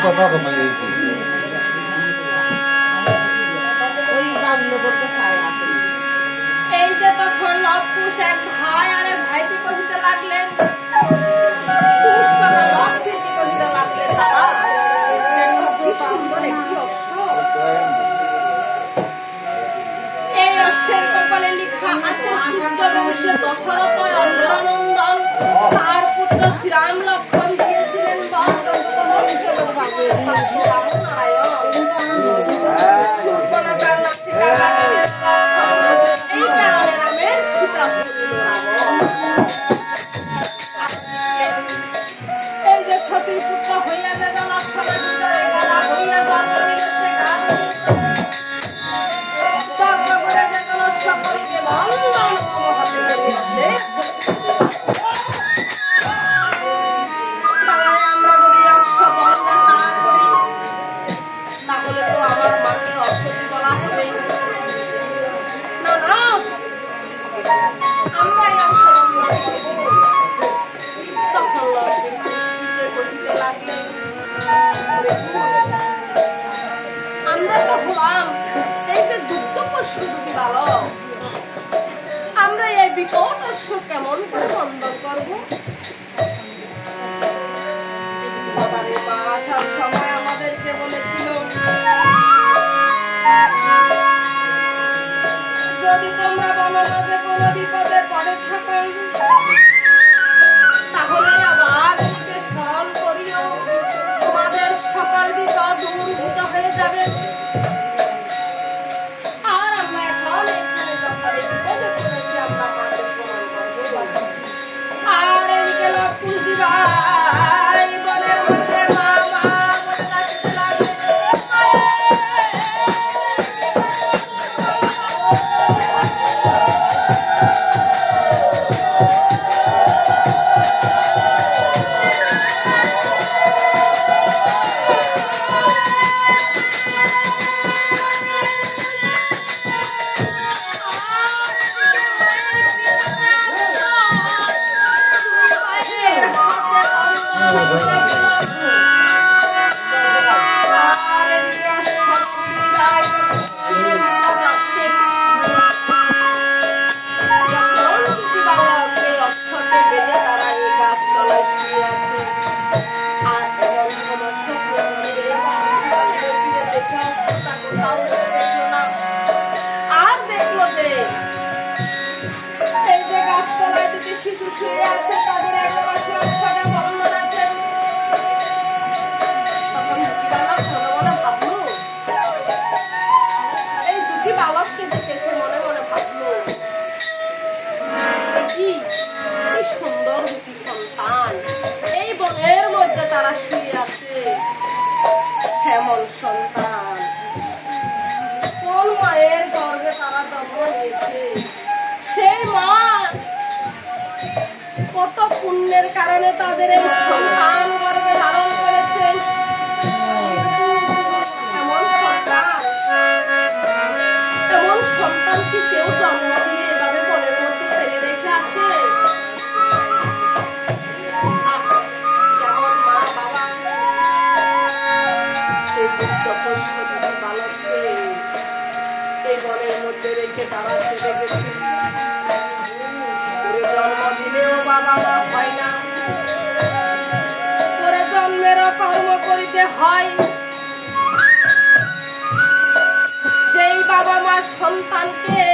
কথা কমাই এই যে তখন লবকুশ এক ভাই আরে ভাইকে কহিতে লাগলেন, কুশ তখন লবকে কহিতে লাগলেন, দাদা কি সুন্দর একটি অশ্ব, এই অশ্বের কপালে লেখা আছে সূর্যবংশের দশরথ অধরানন্দন, তার পুত্র শ্রীরাম লক্ষ্মণ দিয়েছিলেন এই কারণে রামের সীতা এই যে সতীর পুত্র হইয়া যে জনসভায় ভিতরে গলা হইয়া জন্ম নিয়েছে জন্ম করে যে সকলকে বন্ধন হাতে করিয়াছে। বাবারে আমরা যদি অশ্ব বন্ধন না করি তাহলে তো আমার মাকে অসতী বলা হবে না, না আমরাই অশ্ব বন্ধন করবো। তখন কহিতে লাগলেন, আমরা তো হলাম এই যে দুগ্ধ পশু দুটি বালক, আমরা এই বিকট অশ্ব কেমন করে বন্ধন করবো? বাবারে মা আসার সময় আমাদেরকে বলেছিল, যদি তোমরা বনমাঝে কোনো বিপদে পড়ে থাকো তাহলে আমাকে স্মরণ করিও, তোমাদের সকল বিপদ দূরীভূত হয়ে যাবে। আর আমরা এখন এখানে যখন বিপদে পড়েছি আমরা মাকে স্মরণ করবো। আর এদিকে লক্ষ্মী ভাই বনের মধ্যে মা মা বলে ডাকতে লাগলেন, আর দেখলো যে এই যে গাছতলায় দুটি শিশু শুয়ে আছে, তাদের এক পাশে অক্ষরে বন্ধন আছে। তখন দুটি বালক মনে মনে ভাবলো, এই দুটি বালককে দেখে সে মনে মনে ভাবলো, কি সুন্দর দুটি সন্তান, এই বনের মধ্যে তারা শুয়ে আছে, কেমন সন্তান, কোন মায়ের গর্ভে তারা জন্ম নিয়েছে, সেই মা কত পুণ্যের কারণে তাদের এই সন্তান গর্ভে ধারণ করেছেন। এমন সন্তান কি কেউ জন্ম দিয়ে এভাবে বনের মধ্যে ফেলে রেখে আসে? কেমন মা বাবা এই বালককে এই বনের মধ্যে রেখে তারা চলে গেছে। জন্ম দিলেও বাবা মা হয় না, পরে জন্মেরও কর্ম করিতে হয়। যেই বাবা মা সন্তানকে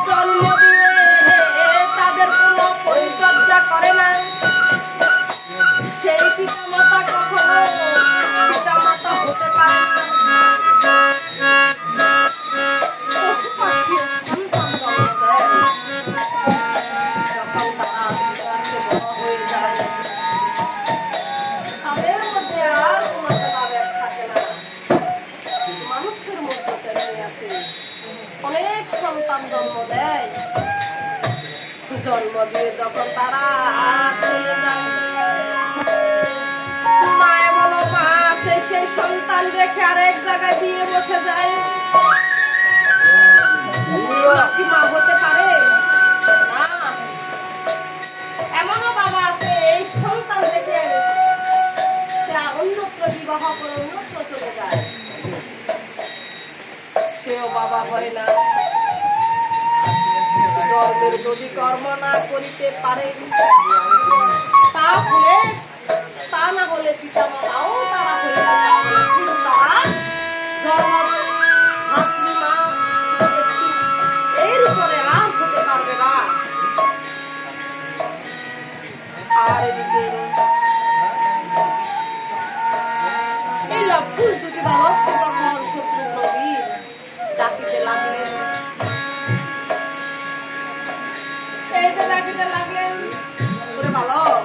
জন্ম দিয়ে তাদের কোনো পরিচর্যা করে না, সেই পিতা মাতা কখনো পিতা মাতা হতে পারে না। পশু পাখি সন্তান জন্ম দেয়, যখন তারা আস্তে আস্তে বড় হয়ে যায় তাদের মধ্যে আর কোনো আবেগ থাকে না। মানুষের মধ্যে তেমনি আছে, অনেক সন্তান জন্ম দেয়, জন্ম দিয়ে যখন তারা চলে যায়, মায়ে বলো মা আছে, সেই সন্তান রেখে আরেক জায়গায় দিয়ে বসে যায়। কি মা হতে পারে না? এমনও বাবা আছে এই সন্তান রেখে অন্যত্র বিবাহ বাবা হয় না, জন্মের যদি কর্ম না করিতে পারে, তা না হলে পিতা মাতাও তারা হইল তারা জন্ম মাতৃমা এর উপরে আর হতে পারবে না। আর এদিকে এই লক্ষণ দুটি বালক তখন শত্রু নবীর ডাকিতে লাগলেন, ডাকিতে লাগলেন, ওরে বালক,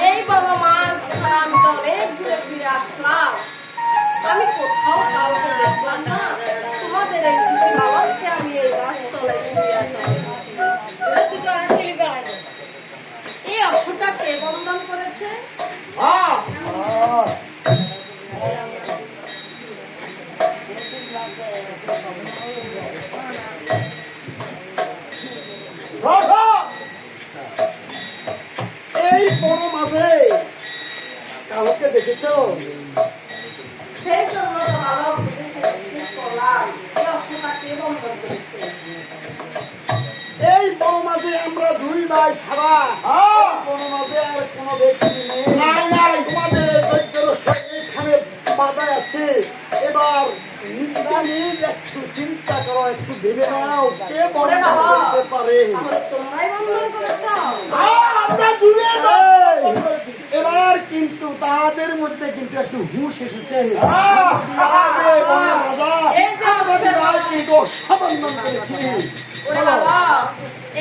এই বড় মাছ ছাড়া আমি তো অনেক দূরে ফিরে আসলাম, আমি কোথাও কাউকে দেখলাম না, তোমাদের এই দুটি বালককে আমি এই গাছতলায় শুয়ে আছি। এই অশ্বটা কে বন্ধন করেছে? এই বড় মাঝে কাউকে দেখেছ? সেই জন্য তো ভালো করলাম, এই অশ্বটা কে বন্ধন করেছে? এই বড় মাঝে আমরা দুই ভাই ছাড়া বড় মাঝে আর কোনো ব্যক্তি নেই। তোমাদের এইখানে বাধা আছে, এবার নিজটা নিয়ে একটু চিন্তা করো, একটু ভেবে নাও কে বন্ধন করতে পারে। তোমরাই বন্ধন করেছ? আমরা দূরে যাই। এবার কিন্তু তাদের মধ্যে কিন্তু একটু হুঁশ এসেছে।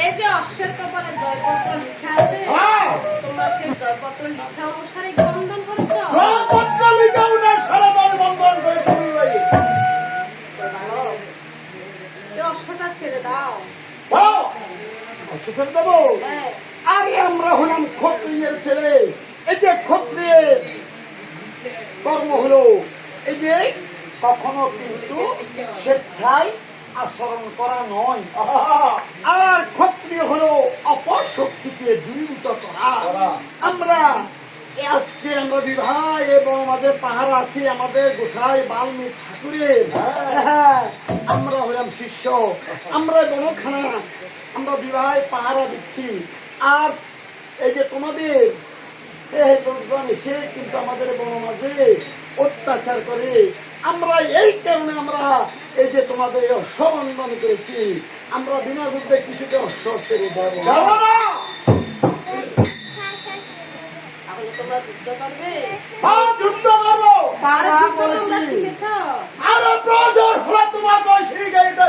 এই যে অশ্বের কপালে জয়পত্র লিখা আছে, তোমরা সেই জয়পত্র লিখা অনুসারে বন্ধন করেছ? জয়পত্র লিখা অনুসারে বন্ধন করে অশ্বটা ছেড়ে দাও। ছেড়ে দেবো? আরে আমরা হলাম ক্ষত্রিয়ের ছেলে, এই যে ক্ষত্রিয়ের কর্ম হলো এই যে কখনো কিন্তু স্বেচ্ছায় আচরণ করা নয়, আর ক্ষত্রিয় হলো অপশক্তিকে দূরীভূত করা। আমরা আজকে আমরা বিবাহ এবং মাঝে পাহাড় আছে আমাদের গোসাই বাল্মীক ঠাকুরের, আমরা হলাম শিষ্য, আমরা বনখানা, আমরা বিবাহে পাহারা দিচ্ছি। আর এই যে তোমাদের এসে কিন্তু আমাদের বন মাঝে অত্যাচার করে, আমরা এই কারণে আমরা এই যে তোমাদের অশ্ব বন্ধন করেছি, আমরা বিনা যুদ্ধে কিছুতে অশ্ব ছেড়ে দেবো না। তোমরা যুদ্ধ করবে? যুদ্ধ করবো। আরো প্রয়োজন হলে তোমাকে শিখে দিতে